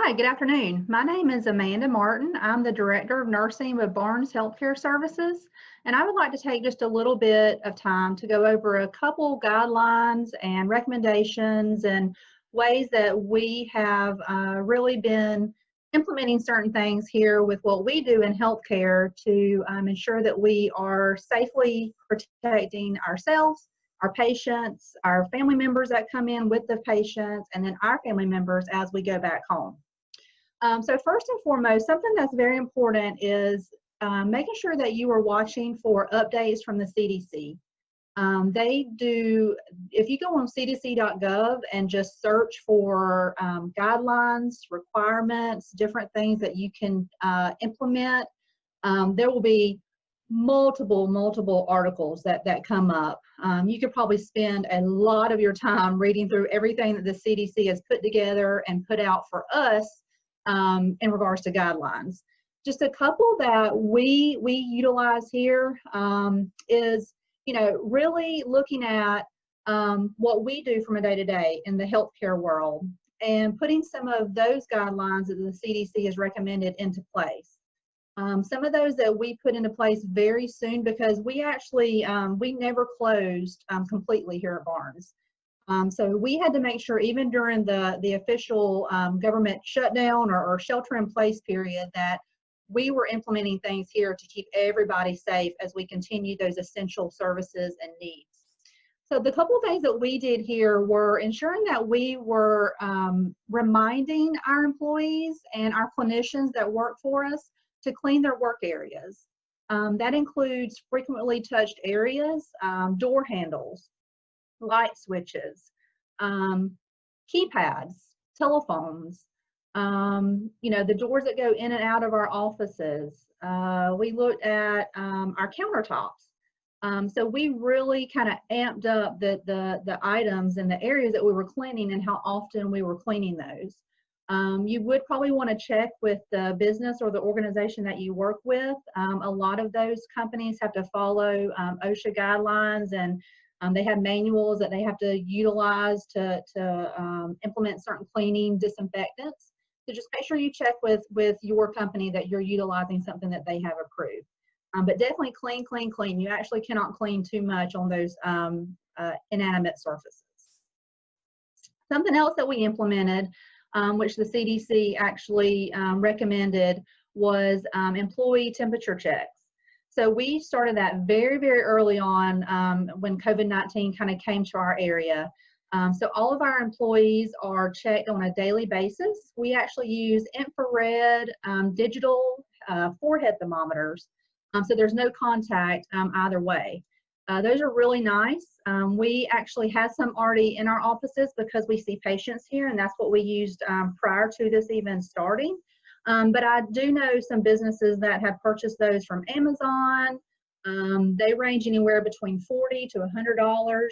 Hi, good afternoon. My name is Amanda Martin. I'm the Director of Nursing with Barnes Healthcare Services, and I would like to take just a little bit of time to go over a couple guidelines and recommendations and ways that we have really been implementing certain things here with what we do in healthcare to ensure that we are safely protecting ourselves, our patients, our family members that come in with the patients, and then our family members as we go back home. So first and foremost, something that's very important is making sure that you are watching for updates from the CDC. They do, if you go on cdc.gov and just search for guidelines, requirements, different things that you can implement, there will be multiple articles that come up. You could probably spend a lot of your time reading through everything that the CDC has put together and put out for us in regards to guidelines. Just a couple that we utilize here is, really looking at what we do from a day-to-day in the healthcare world and putting some of those guidelines that the CDC has recommended into place. Some of those that we put into place very soon, because we actually, we never closed completely here at Barnes. So we had to make sure, even during the official government shutdown or shelter-in-place period, that we were implementing things here to keep everybody safe as we continue those essential services and needs. So the couple of things that we did here were ensuring that we were reminding our employees and our clinicians that work for us to clean their work areas. That includes frequently touched areas, door handles, light switches, keypads, telephones, the doors that go in and out of our offices. We looked at our countertops. So we really kind of amped up the items and the areas that we were cleaning and how often we were cleaning those. You would probably want to check with the business or the organization that you work with. A lot of those companies have to follow OSHA guidelines, and they have manuals that they have to utilize to implement certain cleaning disinfectants. So just make sure you check with your company that you're utilizing something that they have approved. But definitely clean, clean, clean. You actually cannot clean too much on those inanimate surfaces. Something else that we implemented, which the CDC actually recommended, was employee temperature checks. So we started that very, very early on when COVID-19 kind of came to our area. So all of our employees are checked on a daily basis. We actually use infrared digital forehead thermometers. So there's no contact either way. Those are really nice. We actually had some already in our offices because we see patients here, and that's what we used prior to this even starting. But I do know some businesses that have purchased those from Amazon. They range anywhere between $40 to $100.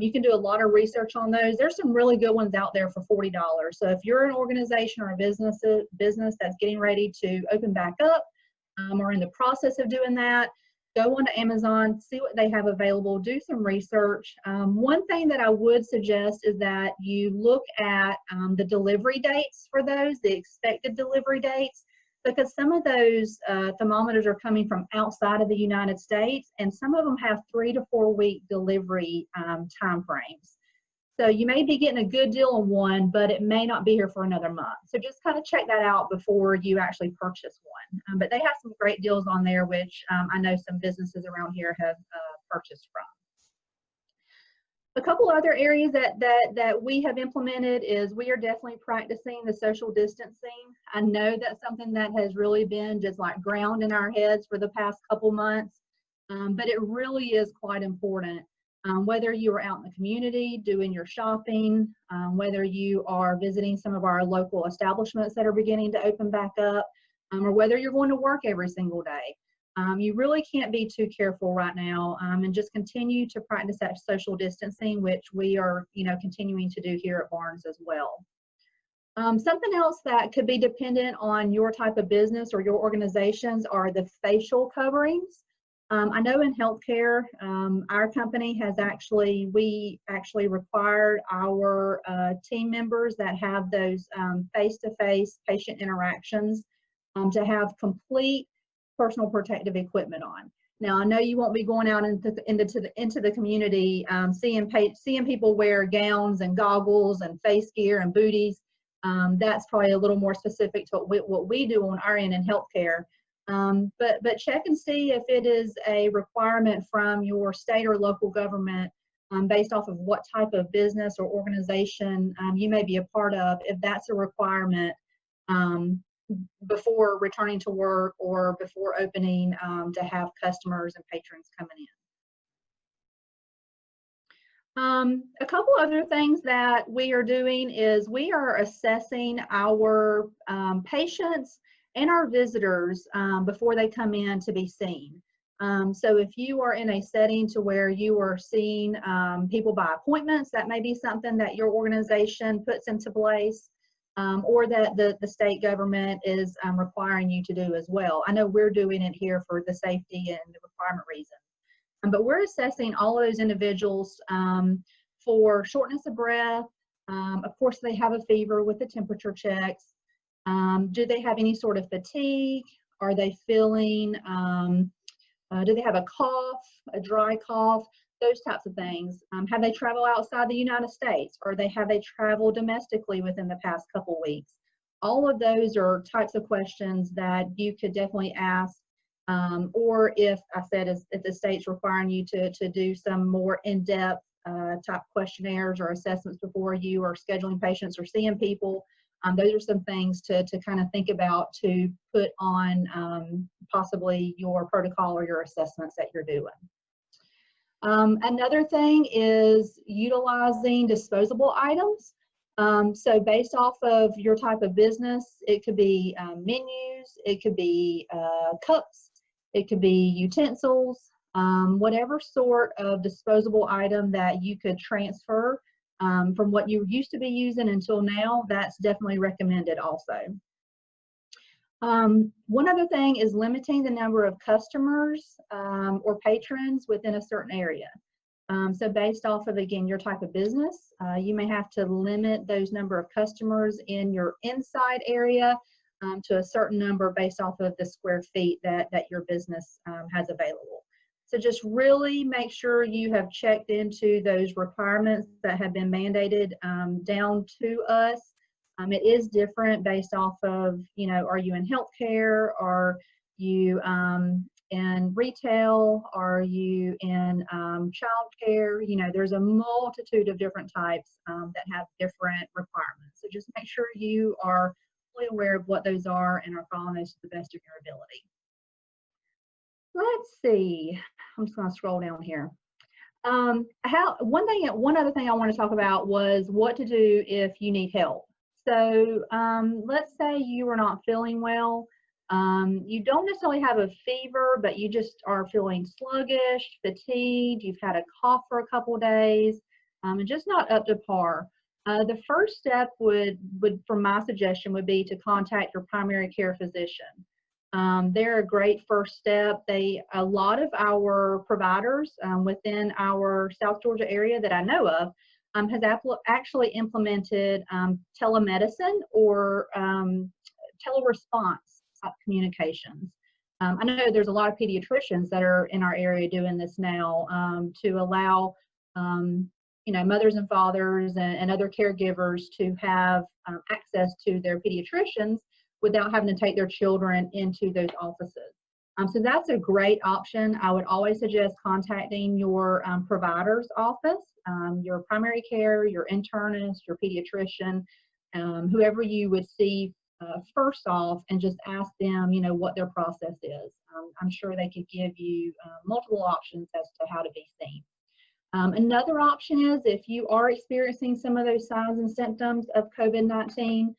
You can do a lot of research on those. There's some really good ones out there for $40. So if you're an organization or a business that's getting ready to open back up or in the process of doing that, go onto Amazon, see what they have available, do some research. One thing that I would suggest is that you look at the delivery dates for those, the expected delivery dates, because some of those thermometers are coming from outside of the United States, and some of them have 3 to 4 week delivery time frames. So you may be getting a good deal on one, but it may not be here for another month. So just kind of check that out before you actually purchase one. But they have some great deals on there, which I know some businesses around here have purchased from. A couple other areas that we have implemented is we are definitely practicing the social distancing. I know that's something that has really been just like ground in our heads for the past couple months, but it really is quite important. Whether you are out in the community doing your shopping, whether you are visiting some of our local establishments that are beginning to open back up, or whether you're going to work every single day. You really can't be too careful right now, and just continue to practice that social distancing, which we are, continuing to do here at Barnes as well. Something else that could be dependent on your type of business or your organizations are the facial coverings. I know in healthcare, our company has we actually required our team members that have those face-to-face patient interactions to have complete personal protective equipment on. Now, I know you won't be going out into the community seeing people wear gowns and goggles and face gear and booties. That's probably a little more specific to what we do on our end in healthcare. But check and see if it is a requirement from your state or local government based off of what type of business or organization you may be a part of, if that's a requirement before returning to work or before opening to have customers and patrons coming in. A couple other things that we are doing is we are assessing our patients and our visitors before they come in to be seen. So if you are in a setting to where you are seeing people by appointments, that may be something that your organization puts into place, or that the state government is requiring you to do as well. I know we're doing it here for the safety and the requirement reasons. But we're assessing all of those individuals for shortness of breath. Of course, they have a fever with the temperature checks. Do they have any sort of fatigue? Are they feeling, do they have a cough, a dry cough? Those types of things. Have they traveled outside the United States, or have they traveled domestically within the past couple weeks? All of those are types of questions that you could definitely ask. Or if the state's requiring you to do some more in-depth type questionnaires or assessments before you are scheduling patients or seeing people, those are some things to kind of think about to put on possibly your protocol or your assessments that you're doing. Another thing is utilizing disposable items. So based off of your type of business, it could be menus, it could be cups, it could be utensils, whatever sort of disposable item that you could transfer from what you used to be using until now, that's definitely recommended also. One other thing is limiting the number of customers or patrons within a certain area. So based off of, again, your type of business, you may have to limit those number of customers in your inside area to a certain number based off of the square feet that your business has available. So just really make sure you have checked into those requirements that have been mandated down to us. It is different based off of, you know, are you in healthcare? Are you in retail? Are you in childcare? You know, there's a multitude of different types that have different requirements. So just make sure you are fully aware of what those are and are following those to the best of your ability. Let's see. I'm just going to scroll down here. One other thing I want to talk about was what to do if you need help. So let's say you are not feeling well. You don't necessarily have a fever, but you just are feeling sluggish, fatigued. You've had a cough for a couple of days, and just not up to par. The first step from my suggestion would be to contact your primary care physician. They're a great first step. A lot of our providers within our South Georgia area that I know of has actually implemented telemedicine or teleresponse type communications. I know there's a lot of pediatricians that are in our area doing this now to allow you know, mothers and fathers and other caregivers to have access to their pediatricians without having to take their children into those offices. So that's a great option. I would always suggest contacting your provider's office, your primary care, your internist, your pediatrician, whoever you would see first off, and just ask them, you know, what their process is. I'm sure they could give you multiple options as to how to be seen. Another option is if you are experiencing some of those signs and symptoms of COVID-19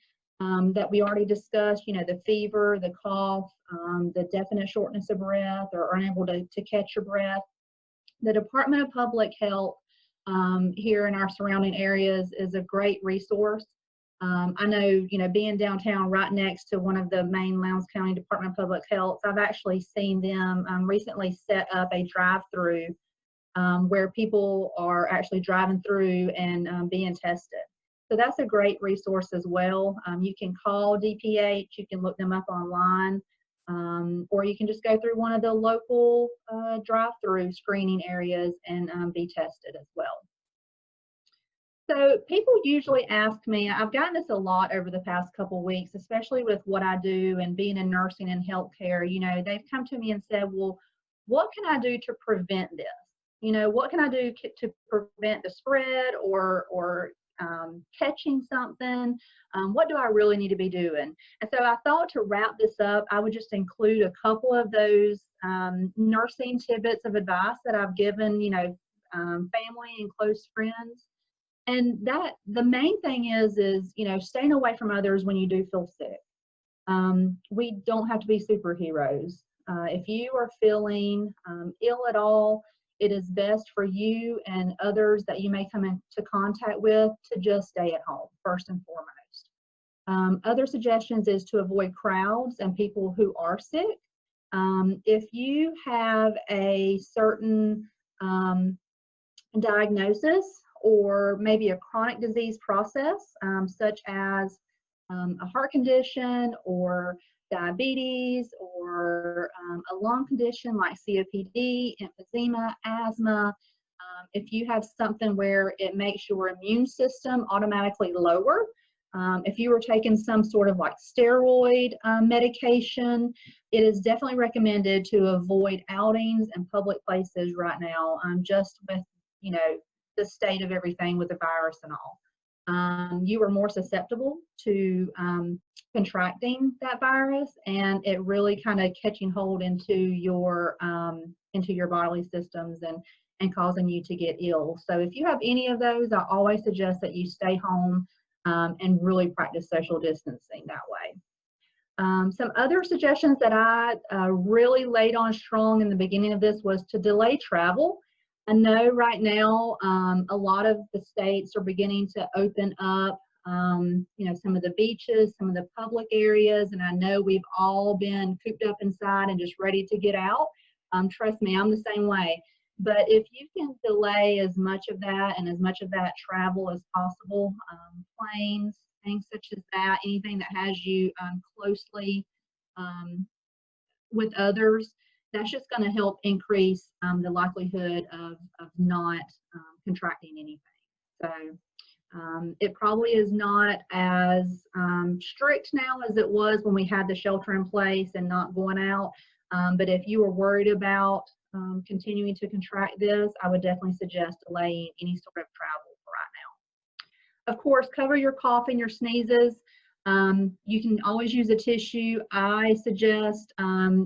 that we already discussed, you know, the fever, the cough, the definite shortness of breath, or unable to catch your breath, the Department of Public Health here in our surrounding areas is a great resource. I know, being downtown right next to one of the main Lowndes County Department of Public Health, I've actually seen them recently set up a drive-through where people are actually driving through and being tested. So that's a great resource as well. You can call DPH, you can look them up online, or you can just go through one of the local drive-through screening areas and be tested as well. So people usually ask me, I've gotten this a lot over the past couple of weeks, especially with what I do and being in nursing and healthcare. They've come to me and said, well, what can I do to prevent this? What can I do to prevent the spread or catching something? What do I really need to be doing? And so I thought to wrap this up, I would just include a couple of those nursing tidbits of advice that I've given, family and close friends. And that the main thing is staying away from others when you do feel sick. We don't have to be superheroes. If you are feeling ill at all, it is best for you and others that you may come into contact with to just stay at home, first and foremost. Other suggestions is to avoid crowds and people who are sick. If you have a certain diagnosis or maybe a chronic disease process, such as a heart condition or diabetes or a lung condition like COPD, emphysema, asthma. If you have something where it makes your immune system automatically lower, if you were taking some sort of like steroid medication, it is definitely recommended to avoid outings and public places right now, just with, the state of everything with the virus and all. You are more susceptible to contracting that virus, and it really kind of catching hold into your bodily systems and causing you to get ill. So if you have any of those, I always suggest that you stay home and really practice social distancing that way. Some other suggestions that I really laid on strong in the beginning of this was to delay travel. I know right now a lot of the states are beginning to open up, some of the beaches, some of the public areas, and I know we've all been cooped up inside and just ready to get out. Trust me, I'm the same way. But if you can delay as much of that and as much of that travel as possible, planes, things such as that, anything that has you closely with others, that's just going to help increase the likelihood of not contracting anything. So it probably is not as strict now as it was when we had the shelter in place and not going out. But if you are worried about continuing to contract this, I would definitely suggest delaying any sort of travel for right now. Of course, cover your cough and your sneezes. You can always use a tissue. I suggest,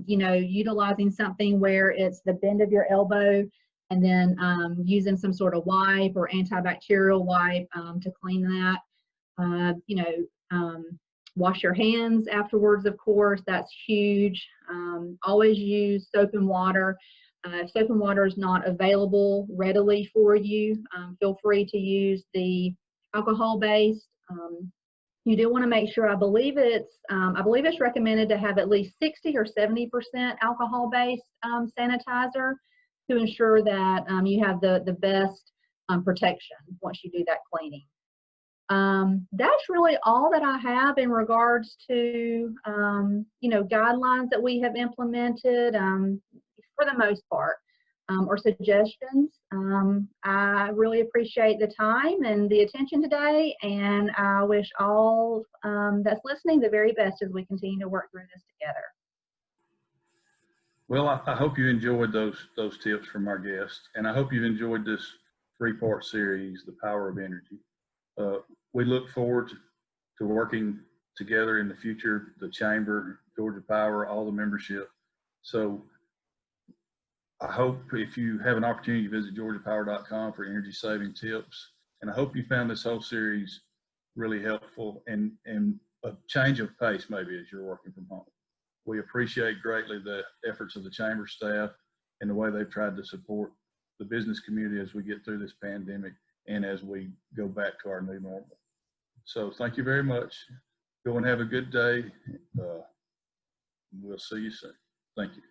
utilizing something where it's the bend of your elbow and then using some sort of wipe or antibacterial wipe to clean that. Wash your hands afterwards, of course, that's huge. Always use soap and water. If soap and water is not available readily for you, feel free to use the alcohol-based. You do want to make sure, I believe it's recommended to have at least 60 or 70% alcohol-based sanitizer to ensure that you have the best protection once you do that cleaning. That's really all that I have in regards to, guidelines that we have implemented for the most part, or suggestions. I really appreciate the time and the attention today, and I wish all that's listening the very best as we continue to work through this together. Well, I hope you enjoyed those tips from our guests, and I hope you've enjoyed this 3-part series, The Power of Energy. We look forward to working together in the future, the Chamber, Georgia Power, all the membership. So I hope if you have an opportunity to visit georgiapower.com for energy saving tips. And I hope you found this whole series really helpful and a change of pace maybe as you're working from home. We appreciate greatly the efforts of the Chamber staff and the way they've tried to support the business community as we get through this pandemic and as we go back to our new normal. So thank you very much. Go and have a good day. We'll see you soon. Thank you.